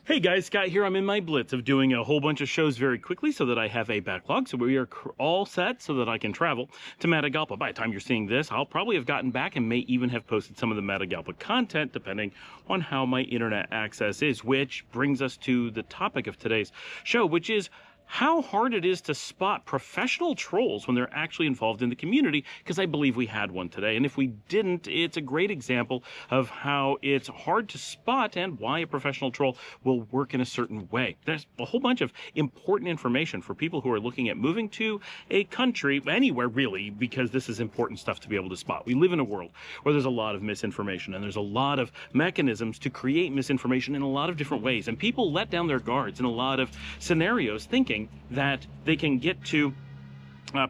Hey guys, Scott here. I'm in my blitz of doing a whole bunch of shows very quickly so that I have a backlog. So we are all set so that I can travel to Matagalpa. By the time you're seeing this, I'll probably have gotten back and may even have posted some of the Matagalpa content depending on how my internet access is, which brings us to the topic of today's show, which is how hard it is to spot professional trolls when they're actually involved in the community, because I believe we had one today. And if we didn't, it's a great example of how it's hard to spot and why a professional troll will work in a certain way. There's a whole bunch of important information for people who are looking at moving to a country, anywhere really, because this is important stuff to be able to spot. We live in a world where there's a lot of misinformation, and there's a lot of mechanisms to create misinformation in a lot of different ways. And people let down their guards in a lot of scenarios thinking that they can get to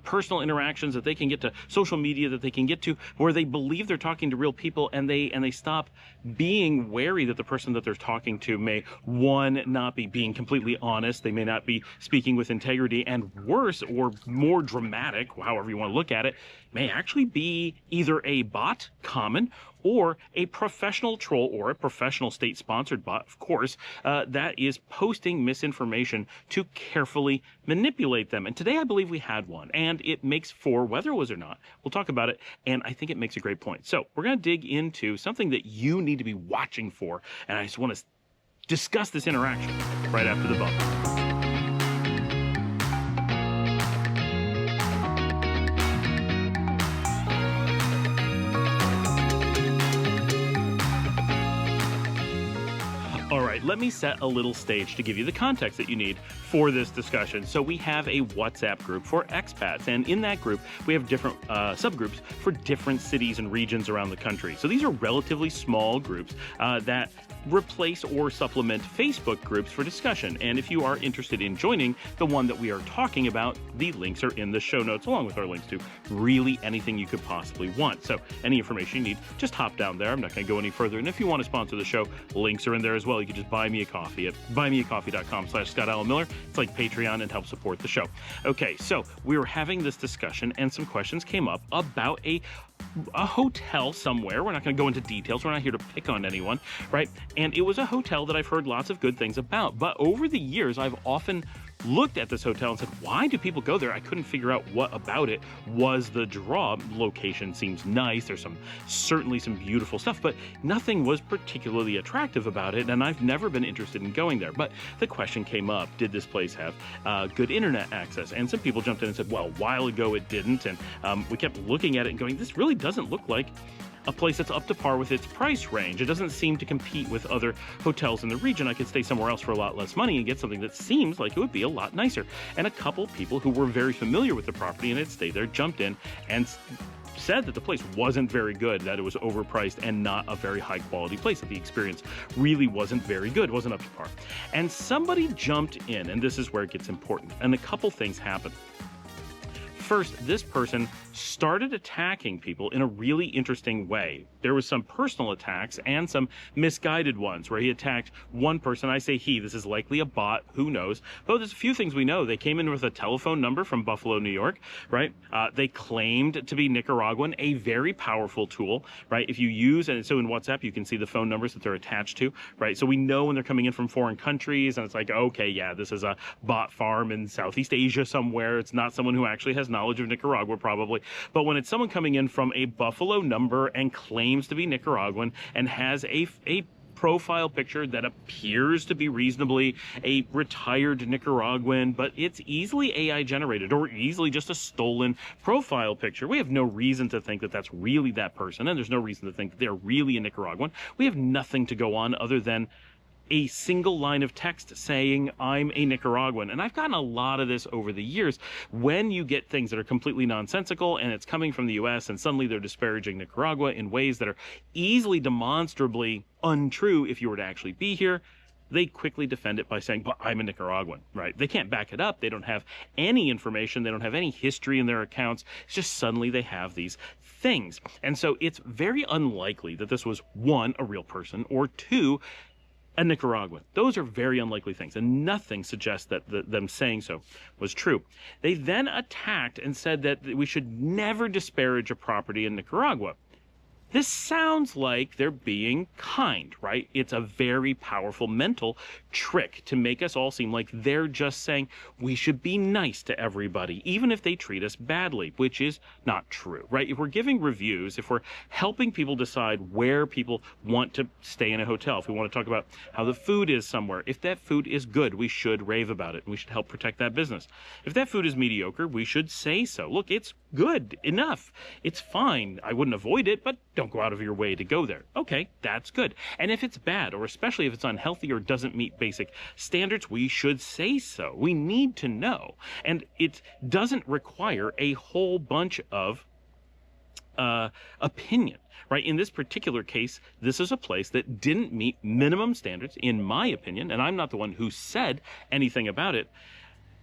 personal interactions, that they can get to social media, that they can get to where they believe they're talking to real people, and they stop being wary that the person that they're talking to may, one, not be being completely honest, they may not be speaking with integrity, and worse or more dramatic, however you want to look at it, may actually be either a bot, common, or a professional troll, or a professional state-sponsored bot, of course, that is posting misinformation to carefully manipulate them. And today I believe we had one, and it makes for, whether it was or not, we'll talk about it, and I think it makes a great point. So we're going to dig into something that you need to be watching for, and I just want to discuss this interaction right after the bump. All right, let me set a little stage to give you the context that you need for this discussion. So we have a WhatsApp group for expats, and in that group, we have different subgroups for different cities and regions around the country. So these are relatively small groups that replace or supplement Facebook groups for discussion. And if you are interested in joining the one that we are talking about, the links are in the show notes, along with our links to really anything you could possibly want. So any information you need, just hop down there. I'm not going to go any further. And if you want to sponsor the show, links are in there as well. You can just buy me a coffee at buymeacoffee.com/ScottAllenMiller. It's like Patreon, and help support the show. Okay, so we were having this discussion, and some questions came up about a hotel somewhere. We're not going to go into details. We're not here to pick on anyone, right? And it was a hotel that I've heard lots of good things about. But over the years, I've often looked at this hotel and said, why do people go there? I couldn't figure out what about it was the draw. Location seems nice. There's certainly some beautiful stuff, but nothing was particularly attractive about it. And I've never been interested in going there. But the question came up, did this place have good internet access? And some people jumped in and said, well, a while ago it didn't. And we kept looking at it and going, this really doesn't look like a place that's up to par with its price range. It doesn't seem to compete with other hotels in the region. I could stay somewhere else for a lot less money and get something that seems like it would be a lot nicer. And a couple people who were very familiar with the property and had stayed there jumped in and said that the place wasn't very good, that it was overpriced and not a very high quality place, that the experience really wasn't very good, wasn't up to par. And somebody jumped in, and this is where it gets important, and a couple things happened. First, this person started attacking people in a really interesting way. There was some personal attacks and some misguided ones where he attacked one person. I say he, this is likely a bot, who knows? But there's a few things we know. They came in with a telephone number from Buffalo, New York, right? They claimed to be Nicaraguan, a very powerful tool, right? If you use, and so in WhatsApp, you can see the phone numbers that they're attached to, right? So we know when they're coming in from foreign countries, and it's like, okay, yeah, this is a bot farm in Southeast Asia somewhere. It's not someone who actually has knowledge of Nicaragua, probably. But when it's someone coming in from a Buffalo number and claims to be Nicaraguan and has a profile picture that appears to be reasonably a retired Nicaraguan, but it's easily AI generated or easily just a stolen profile picture. We have no reason to think that that's really that person, and there's no reason to think that they're really a Nicaraguan. We have nothing to go on other than a single line of text saying, I'm a Nicaraguan. And I've gotten a lot of this over the years. When you get things that are completely nonsensical and it's coming from the US and suddenly they're disparaging Nicaragua in ways that are easily demonstrably untrue if you were to actually be here, they quickly defend it by saying, but I'm a Nicaraguan, right? They can't back it up. They don't have any information. They don't have any history in their accounts. It's just suddenly they have these things. And so it's very unlikely that this was, one, a real person, or two, a Nicaraguan. Those are very unlikely things, and nothing suggests that them saying so was true. They then attacked and said that we should never disparage a property in Nicaragua. This sounds like they're being kind, right? It's a very powerful mental trick to make us all seem like they're just saying we should be nice to everybody, even if they treat us badly, which is not true, right? If we're giving reviews, if we're helping people decide where people want to stay in a hotel, if we want to talk about how the food is somewhere, if that food is good, we should rave about it, and we should help protect that business. If that food is mediocre, we should say so. Look, it's good enough. It's fine. I wouldn't avoid it, but don't go out of your way to go there. Okay, that's good. And if it's bad, or especially if it's unhealthy or doesn't meet basic standards, we should say so. We need to know. And it doesn't require a whole bunch of opinion, right? In this particular case, this is a place that didn't meet minimum standards, in my opinion, and I'm not the one who said anything about it,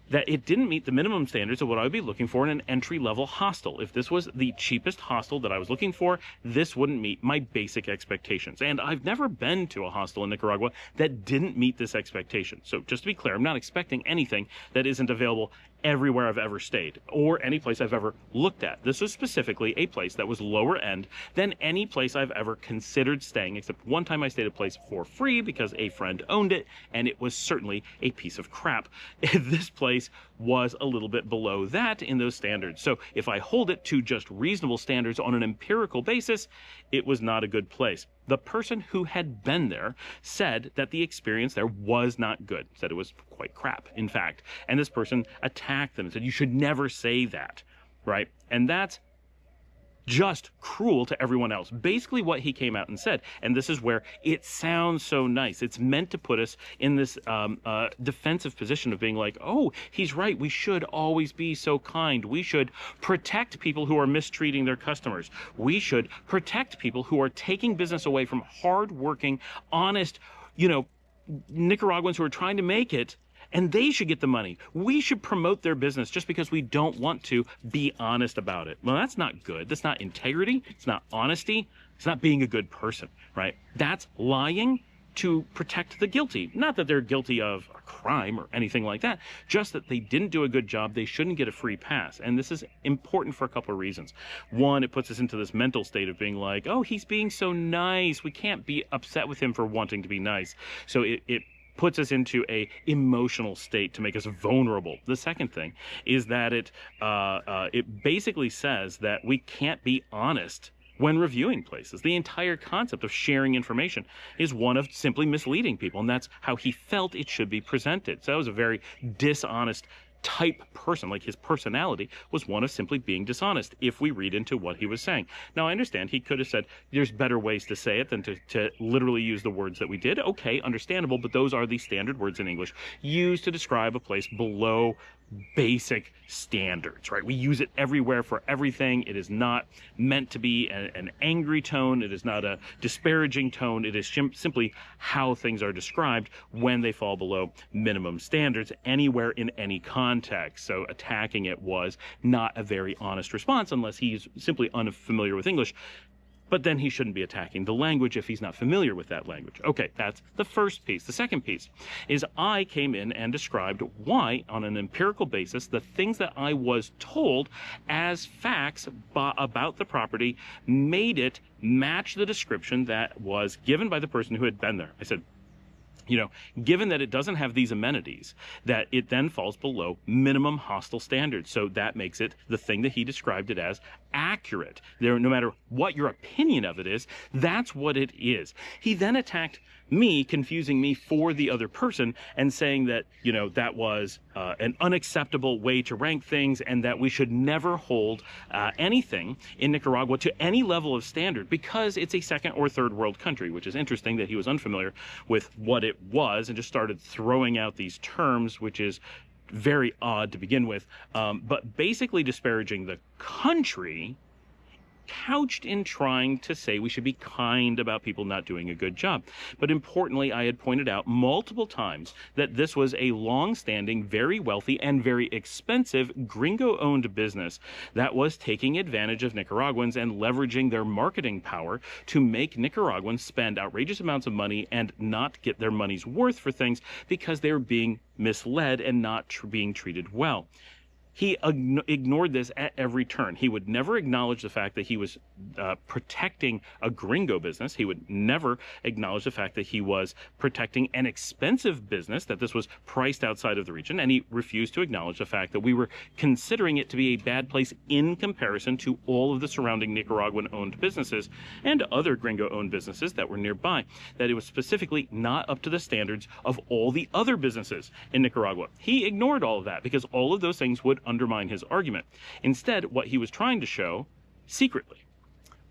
that it didn't meet the minimum standards of what I would be looking for in an entry-level hostel. If this was the cheapest hostel that I was looking for, this wouldn't meet my basic expectations. And I've never been to a hostel in Nicaragua that didn't meet this expectation. So just to be clear, I'm not expecting anything that isn't available everywhere I've ever stayed or any place I've ever looked at. This was specifically a place that was lower end than any place I've ever considered staying, except one time I stayed at a place for free because a friend owned it, and it was certainly a piece of crap. This place was a little bit below that in those standards. So if I hold it to just reasonable standards on an empirical basis, it was not a good place. The person who had been there said that the experience there was not good, said it was quite crap, in fact. And this person attacked them and said, you should never say that, right? And that's just cruel to everyone else. Basically what he came out and said, and this is where it sounds so nice. It's meant to put us in this defensive position of being like, oh, he's right. We should always be so kind. We should protect people who are mistreating their customers. We should protect people who are taking business away from hardworking, honest, Nicaraguans who are trying to make it, and they should get the money. We should promote their business just because we don't want to be honest about it. Well, that's not good. That's not integrity. It's not honesty. It's not being a good person, right? That's lying to protect the guilty. Not that they're guilty of a crime or anything like that, just that they didn't do a good job. They shouldn't get a free pass. And this is important for a couple of reasons. One, it puts us into this mental state of being like, oh, he's being so nice. We can't be upset with him for wanting to be nice. So it puts us into a emotional state to make us vulnerable. The second thing is that it basically says that we can't be honest when reviewing places. The entire concept of sharing information is one of simply misleading people, and that's how he felt it should be presented. So that was a very dishonest type person. Like, his personality was one of simply being dishonest, if we read into what he was saying. Now, I understand he could have said there's better ways to say it than to literally use the words that we did. Okay, understandable, but those are the standard words in English used to describe a place below basic standards, right? We use it everywhere for everything. It is not meant to be an angry tone. It is not a disparaging tone. It is simply how things are described when they fall below minimum standards anywhere in any context. So attacking it was not a very honest response unless he's simply unfamiliar with English. But then he shouldn't be attacking the language if he's not familiar with that language. Okay, that's the first piece. The second piece is I came in and described why, on an empirical basis, the things that I was told as facts about the property made it match the description that was given by the person who had been there. I said, given that it doesn't have these amenities, that it then falls below minimum hostel standards. So that makes it the thing that he described it as accurate. No matter what your opinion of it is, that's what it is. He then attacked me, confusing me for the other person and saying that, that was an unacceptable way to rank things and that we should never hold anything in Nicaragua to any level of standard because it's a second or third world country, which is interesting that he was unfamiliar with what it was and just started throwing out these terms, which is very odd to begin with, but basically disparaging the country, couched in trying to say we should be kind about people not doing a good job. But importantly, I had pointed out multiple times that this was a long-standing, very wealthy, and very expensive gringo-owned business that was taking advantage of Nicaraguans and leveraging their marketing power to make Nicaraguans spend outrageous amounts of money and not get their money's worth for things because they were being misled and not being treated well. He ignored this at every turn. He would never acknowledge the fact that he was protecting a gringo business. He would never acknowledge the fact that he was protecting an expensive business, that this was priced outside of the region. And he refused to acknowledge the fact that we were considering it to be a bad place in comparison to all of the surrounding Nicaraguan-owned businesses and other gringo-owned businesses that were nearby, that it was specifically not up to the standards of all the other businesses in Nicaragua. He ignored all of that because all of those things would undermine his argument. Instead, what he was trying to show secretly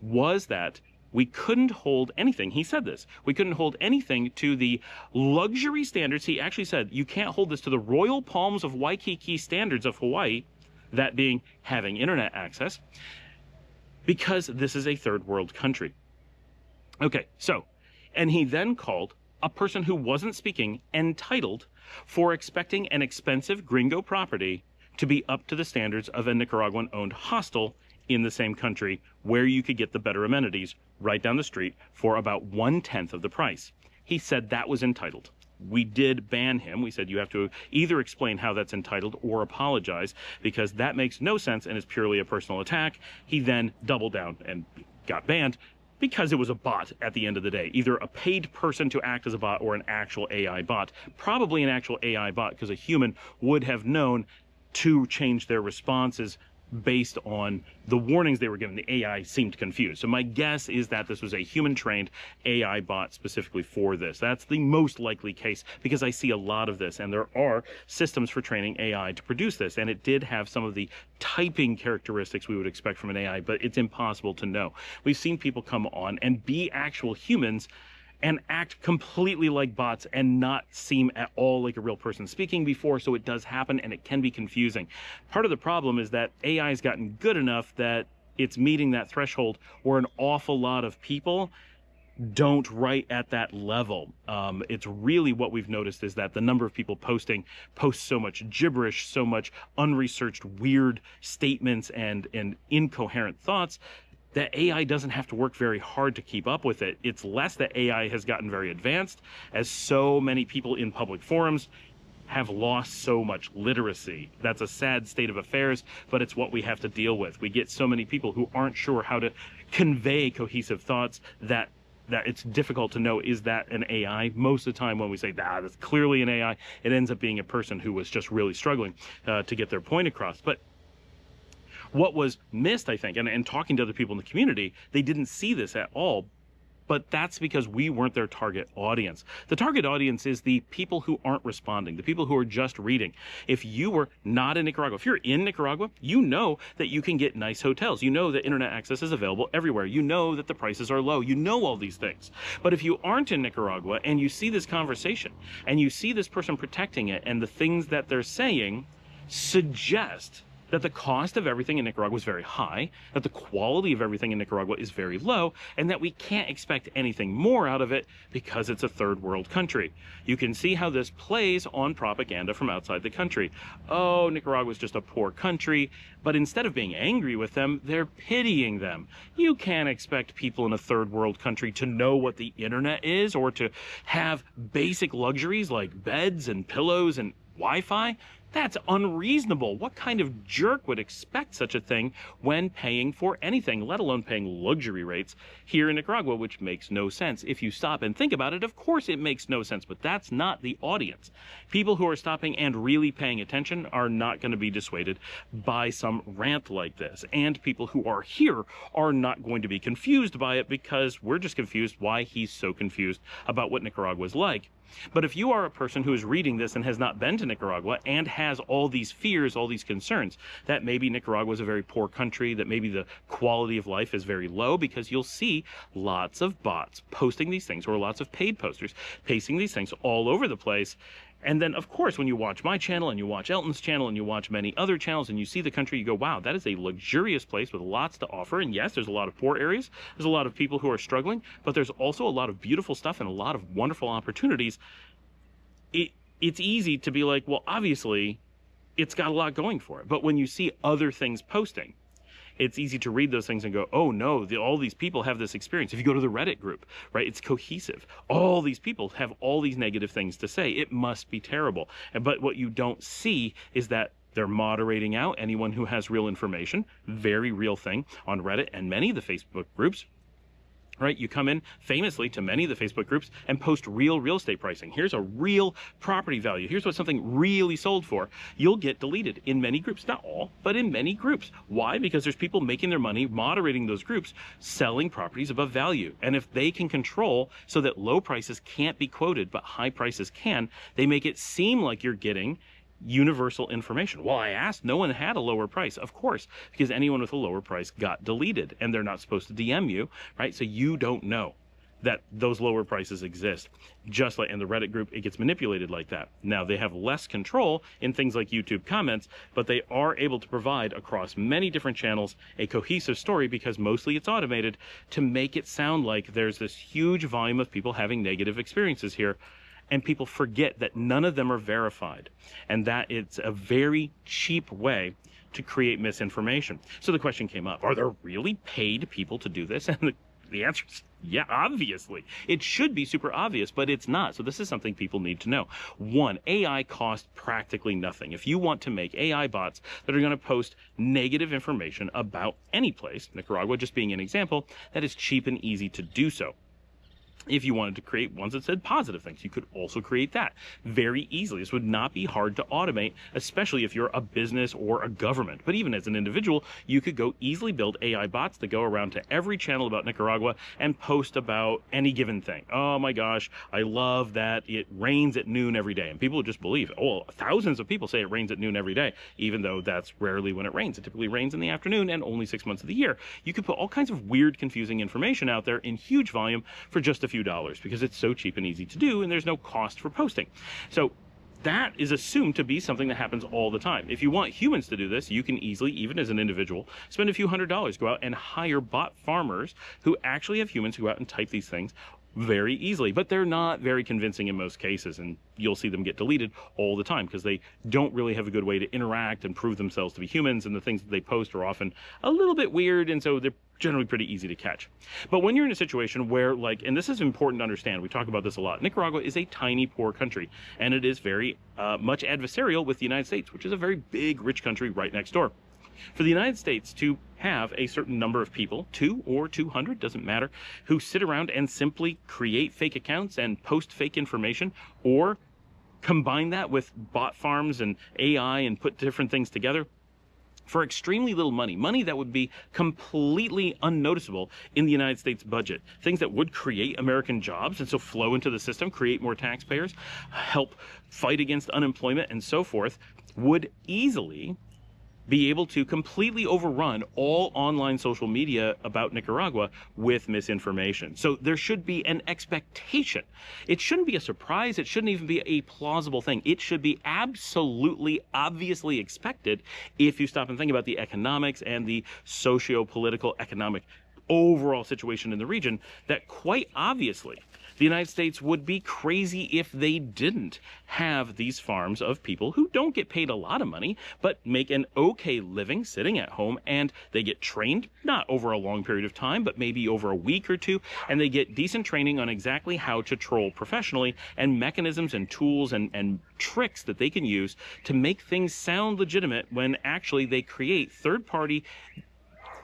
was that we couldn't hold anything. He said this. We couldn't hold anything to the luxury standards. He actually said, you can't hold this to the Royal Palms of Waikiki standards of Hawaii, that being having internet access, because this is a third world country. Okay, so, and he then called a person who wasn't speaking entitled for expecting an expensive gringo property to be up to the standards of a Nicaraguan-owned hostel in the same country where you could get the better amenities right down the street for about 1/10 of the price. He said that was entitled. We did ban him. We said you have to either explain how that's entitled or apologize, because that makes no sense and is purely a personal attack. He then doubled down and got banned because it was a bot at the end of the day, either a paid person to act as a bot or an actual AI bot. Probably an actual AI bot, because a human would have known to change their responses based on the warnings they were given. The AI seemed confused. So my guess is that this was a human-trained AI bot specifically for this. That's the most likely case, because I see a lot of this, and there are systems for training AI to produce this, and it did have some of the typing characteristics we would expect from an AI, but it's impossible to know. We've seen people come on and be actual humans and act completely like bots and not seem at all like a real person speaking before, so it does happen and it can be confusing. Part of the problem is that AI has gotten good enough that it's meeting that threshold where an awful lot of people don't write at that level. It's really what we've noticed is that the number of people post so much gibberish, so much unresearched weird statements and incoherent thoughts, that AI doesn't have to work very hard to keep up with it. It's less that AI has gotten very advanced, as so many people in public forums have lost so much literacy. That's a sad state of affairs, but it's what we have to deal with. We get so many people who aren't sure how to convey cohesive thoughts that it's difficult to know, is that an AI? Most of the time when we say, that's clearly an AI, it ends up being a person who was just really struggling to get their point across. But what was missed, I think, and talking to other people in the community, they didn't see this at all, but that's because we weren't their target audience. The target audience is the people who aren't responding, the people who are just reading. If you were not in Nicaragua, if you're in Nicaragua, you know that you can get nice hotels. You know that internet access is available everywhere. You know that the prices are low. You know all these things. But if you aren't in Nicaragua and you see this conversation and you see this person protecting it and the things that they're saying suggest that the cost of everything in Nicaragua is very high, that the quality of everything in Nicaragua is very low, and that we can't expect anything more out of it because it's a third world country. You can see how this plays on propaganda from outside the country. Oh, Nicaragua is just a poor country, but instead of being angry with them, they're pitying them. You can't expect people in a third world country to know what the internet is or to have basic luxuries like beds and pillows and Wi-Fi. That's unreasonable. What kind of jerk would expect such a thing when paying for anything, let alone paying luxury rates here in Nicaragua, which makes no sense. If you stop and think about it, of course it makes no sense, but that's not the audience. People who are stopping and really paying attention are not going to be dissuaded by some rant like this. And people who are here are not going to be confused by it because we're just confused why he's so confused about what Nicaragua is like. But if you are a person who is reading this and has not been to Nicaragua and has all these fears, all these concerns, that maybe Nicaragua is a very poor country, that maybe the quality of life is very low, because you'll see lots of bots posting these things or lots of paid posters pasting these things all over the place. And then, of course, when you watch my channel and you watch Elton's channel and you watch many other channels and you see the country, you go, wow, that is a luxurious place with lots to offer. And yes, there's a lot of poor areas. There's a lot of people who are struggling, but there's also a lot of beautiful stuff and a lot of wonderful opportunities. It's easy to be like, well, obviously, it's got a lot going for it. But when you see other things posting, it's easy to read those things and go, oh no, all these people have this experience. If you go to the Reddit group, right, it's cohesive. All these people have all these negative things to say. It must be terrible. But what you don't see is that They're moderating out anyone who has real information, very real thing on Reddit and many of the Facebook groups. Right, you come in famously to many of the Facebook groups and post real estate pricing. Here's a real property value. Here's what something really sold for. You'll get deleted in many groups, not all, but in many groups. Why? Because there's people making their money, moderating those groups, selling properties above value. And if they can control so that low prices can't be quoted, but high prices can, they make it seem like you're getting universal information. Well, I asked, no one had a lower price. Of course, because anyone with a lower price got deleted, and they're not supposed to DM you, right? So you don't know that those lower prices exist. Just like in the Reddit group, it gets manipulated like that. Now, they have less control in things like YouTube comments, but they are able to provide across many different channels a cohesive story, because mostly it's automated, to make it sound like there's this huge volume of people having negative experiences here. And people forget that none of them are verified, and that it's a very cheap way to create misinformation. So the question came up, are there really paid people to do this? And the answer is, yeah, obviously. It should be super obvious, but it's not. So this is something people need to know. One, AI costs practically nothing. If you want to make AI bots that are going to post negative information about any place, Nicaragua just being an example, that is cheap and easy to do so. If you wanted to create ones that said positive things, you could also create that very easily. This would not be hard to automate, especially if you're a business or a government. But even as an individual, you could go easily build AI bots that go around to every channel about Nicaragua and post about any given thing. Oh my gosh, I love that it rains at noon every day. And people would just believe, oh, thousands of people say it rains at noon every day, even though that's rarely when it rains. It typically rains in the afternoon and only 6 months of the year. You could put all kinds of weird, confusing information out there in huge volume for just a few dollars, because it's so cheap and easy to do, and there's no cost for posting. So that is assumed to be something that happens all the time. If you want humans to do this, you can easily, even as an individual, spend a few $100s, go out and hire bot farmers who actually have humans who go out and type these things very easily, but they're not very convincing in most cases, and you'll see them get deleted all the time because they don't really have a good way to interact and prove themselves to be humans, and the things that they post are often a little bit weird, and so they're generally pretty easy to catch. But when you're in a situation where, like, and this is important to understand, we talk about this a lot, Nicaragua is a tiny, poor country, and it is very much adversarial with the United States, which is a very big, rich country right next door. For the United States to have a certain number of people, 2 or 200, doesn't matter, who sit around and simply create fake accounts and post fake information, or combine that with bot farms and AI and put different things together, for extremely little money that would be completely unnoticeable in the United States budget, things that would create American jobs and so flow into the system, create more taxpayers, help fight against unemployment and so forth, would easily be able to completely overrun all online social media about Nicaragua with misinformation. So there should be an expectation. It shouldn't be a surprise. It shouldn't even be a plausible thing. It should be absolutely, obviously expected if you stop and think about the economics and the socio-political, economic overall situation in the region, that quite obviously the United States would be crazy if they didn't have these farms of people who don't get paid a lot of money, but make an okay living sitting at home, and they get trained, not over a long period of time, but maybe over a week or two, and they get decent training on exactly how to troll professionally, and mechanisms and tools and tricks that they can use to make things sound legitimate when actually they create third-party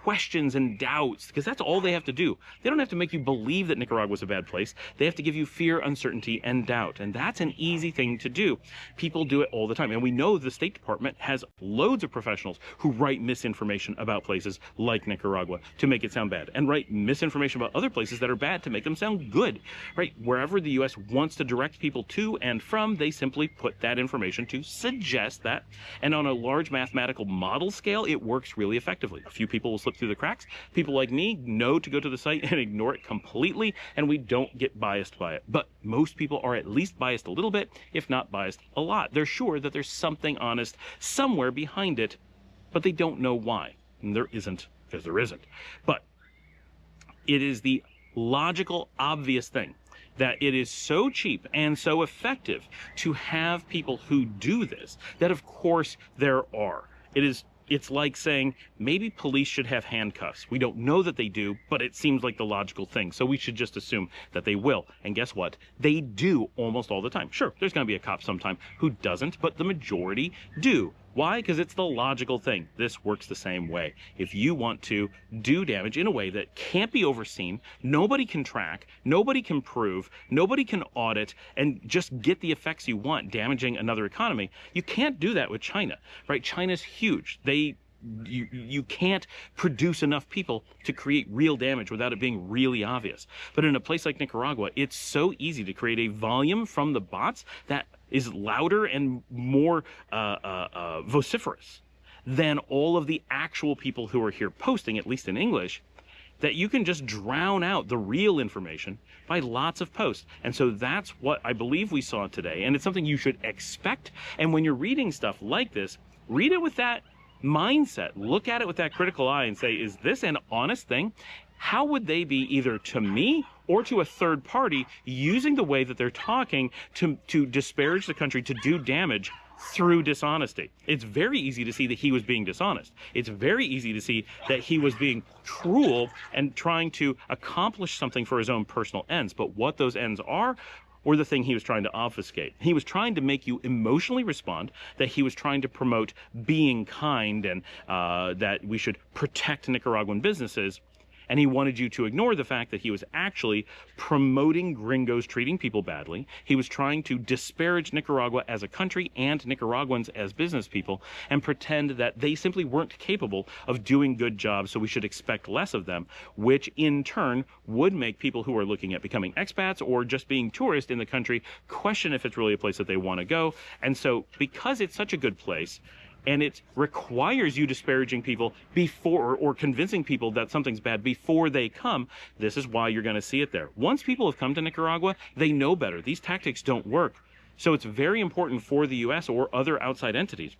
questions and doubts, because that's all they have to do. They don't have to make you believe that Nicaragua is a bad place. They have to give you fear, uncertainty, and doubt. And that's an easy thing to do. People do it all the time. And we know the State Department has loads of professionals who write misinformation about places like Nicaragua to make it sound bad, and write misinformation about other places that are bad to make them sound good, right? Wherever the U.S. wants to direct people to and from, they simply put that information to suggest that. And on a large mathematical model scale, it works really effectively. A few people will slip through the cracks. People like me know to go to the site and ignore it completely, and we don't get biased by it. But most people are at least biased a little bit, if not biased a lot. They're sure that there's something honest somewhere behind it, but they don't know why. And there isn't, because there isn't. But it is the logical, obvious thing that it is so cheap and so effective to have people who do this, that of course there are. It's like saying maybe police should have handcuffs. We don't know that they do, but it seems like the logical thing. So we should just assume that they will. And guess what? They do almost all the time. Sure, there's going to be a cop sometime who doesn't, but the majority do. Why? Because it's the logical thing. This works the same way. If you want to do damage in a way that can't be overseen, nobody can track, nobody can prove, nobody can audit, and just get the effects you want damaging another economy, you can't do that with China, right? China's huge. You can't produce enough people to create real damage without it being really obvious. But in a place like Nicaragua, it's so easy to create a volume from the bots that is louder and more vociferous than all of the actual people who are here posting, at least in English, that you can just drown out the real information by lots of posts. And so that's what I believe we saw today. And it's something you should expect. And when you're reading stuff like this, read it with that mindset. Look at it with that critical eye and say, is this an honest thing? How would they be either to me or to a third party using the way that they're talking to disparage the country, to do damage through dishonesty? It's very easy to see that he was being dishonest. It's very easy to see that he was being cruel and trying to accomplish something for his own personal ends. But what those ends are, or the thing he was trying to obfuscate. He was trying to make you emotionally respond, that he was trying to promote being kind and that we should protect Nicaraguan businesses. And he wanted you to ignore the fact that he was actually promoting gringos treating people badly. He was trying to disparage Nicaragua as a country and Nicaraguans as business people and pretend that they simply weren't capable of doing good jobs, so we should expect less of them, which in turn would make people who are looking at becoming expats or just being tourists in the country question if it's really a place that they want to go. And so because it's such a good place, and it requires you disparaging people before, or convincing people that something's bad before they come, this is why you're going to see it there. Once people have come to Nicaragua, they know better. These tactics don't work. So it's very important for the U.S. or other outside entities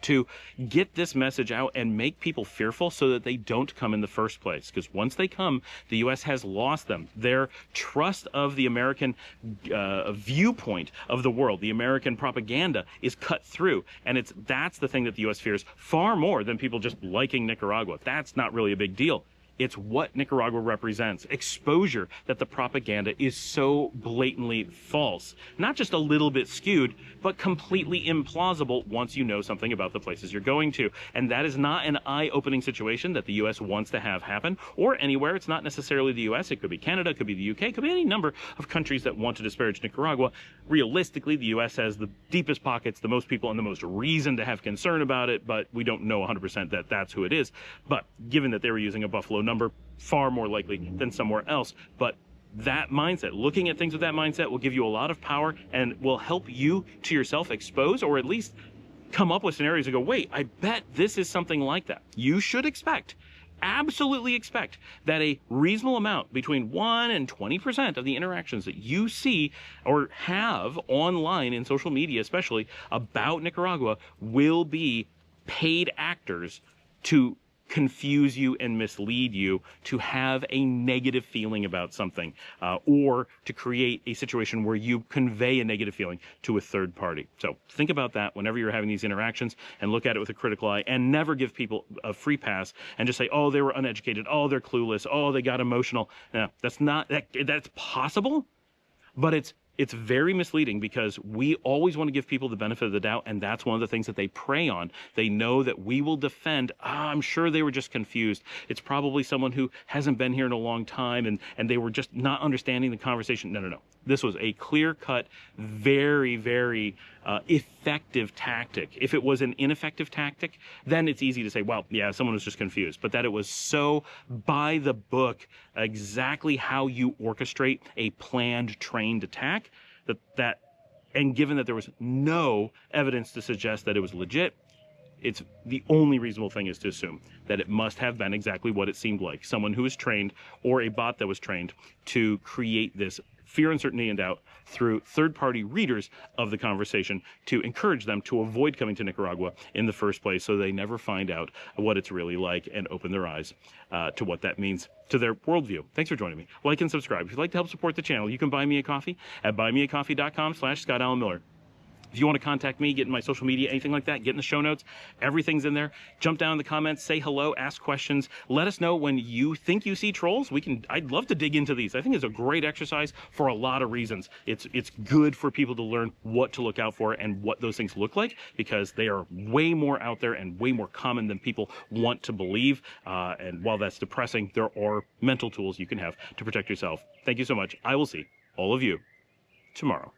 to get this message out and make people fearful so that they don't come in the first place. Because once they come, the U.S. has lost them. Their trust of the American viewpoint of the world, the American propaganda, is cut through. And that's the thing that the U.S. fears far more than people just liking Nicaragua. That's not really a big deal. It's what Nicaragua represents. Exposure that the propaganda is so blatantly false. Not just a little bit skewed, but completely implausible once you know something about the places you're going to. And that is not an eye-opening situation that the U.S. wants to have happen, or anywhere. It's not necessarily the U.S. It could be Canada, it could be the U.K., it could be any number of countries that want to disparage Nicaragua. Realistically, the U.S. has the deepest pockets, the most people, and the most reason to have concern about it, but we don't know 100% that that's who it is. But given that they were using a Buffalo number, far more likely than somewhere else. But that mindset, looking at things with that mindset, will give you a lot of power and will help you to yourself expose, or at least come up with scenarios and go, wait, I bet this is something like that. You should expect, absolutely expect, that a reasonable amount, between 1 and 20% of the interactions that you see or have online in social media, especially about Nicaragua, will be paid actors to confuse you and mislead you, to have a negative feeling about something, or to create a situation where you convey a negative feeling to a third party. So think about that whenever you're having these interactions, and look at it with a critical eye, and never give people a free pass and just say, oh, they were uneducated, oh, they're clueless, oh, they got emotional. No, that's possible, but it's very misleading, because we always want to give people the benefit of the doubt, and that's one of the things that they prey on. They know that we will defend, I'm sure they were just confused. It's probably someone who hasn't been here in a long time, and they were just not understanding the conversation. No. This was a clear-cut, very, very effective tactic. If it was an ineffective tactic, then it's easy to say, well, yeah, someone was just confused. But that it was so by the book, exactly how you orchestrate a planned, trained attack, and given that there was no evidence to suggest that it was legit, it's the only reasonable thing is to assume that it must have been exactly what it seemed like. Someone who was trained, or a bot that was trained, to create this fear, uncertainty, and doubt through third-party readers of the conversation to encourage them to avoid coming to Nicaragua in the first place, so they never find out what it's really like and open their eyes to what that means to their worldview. Thanks for joining me. Like and subscribe. If you'd like to help support the channel, you can buy me a coffee at buymeacoffee.com/Scott Allen Miller. If you want to contact me, get in my social media, anything like that, get in the show notes. Everything's in there. Jump down in the comments, say hello, ask questions. Let us know when you think you see trolls. I'd love to dig into these. I think it's a great exercise for a lot of reasons. It's good for people to learn what to look out for and what those things look like, because they are way more out there and way more common than people want to believe. And while that's depressing, there are mental tools you can have to protect yourself. Thank you so much. I will see all of you tomorrow.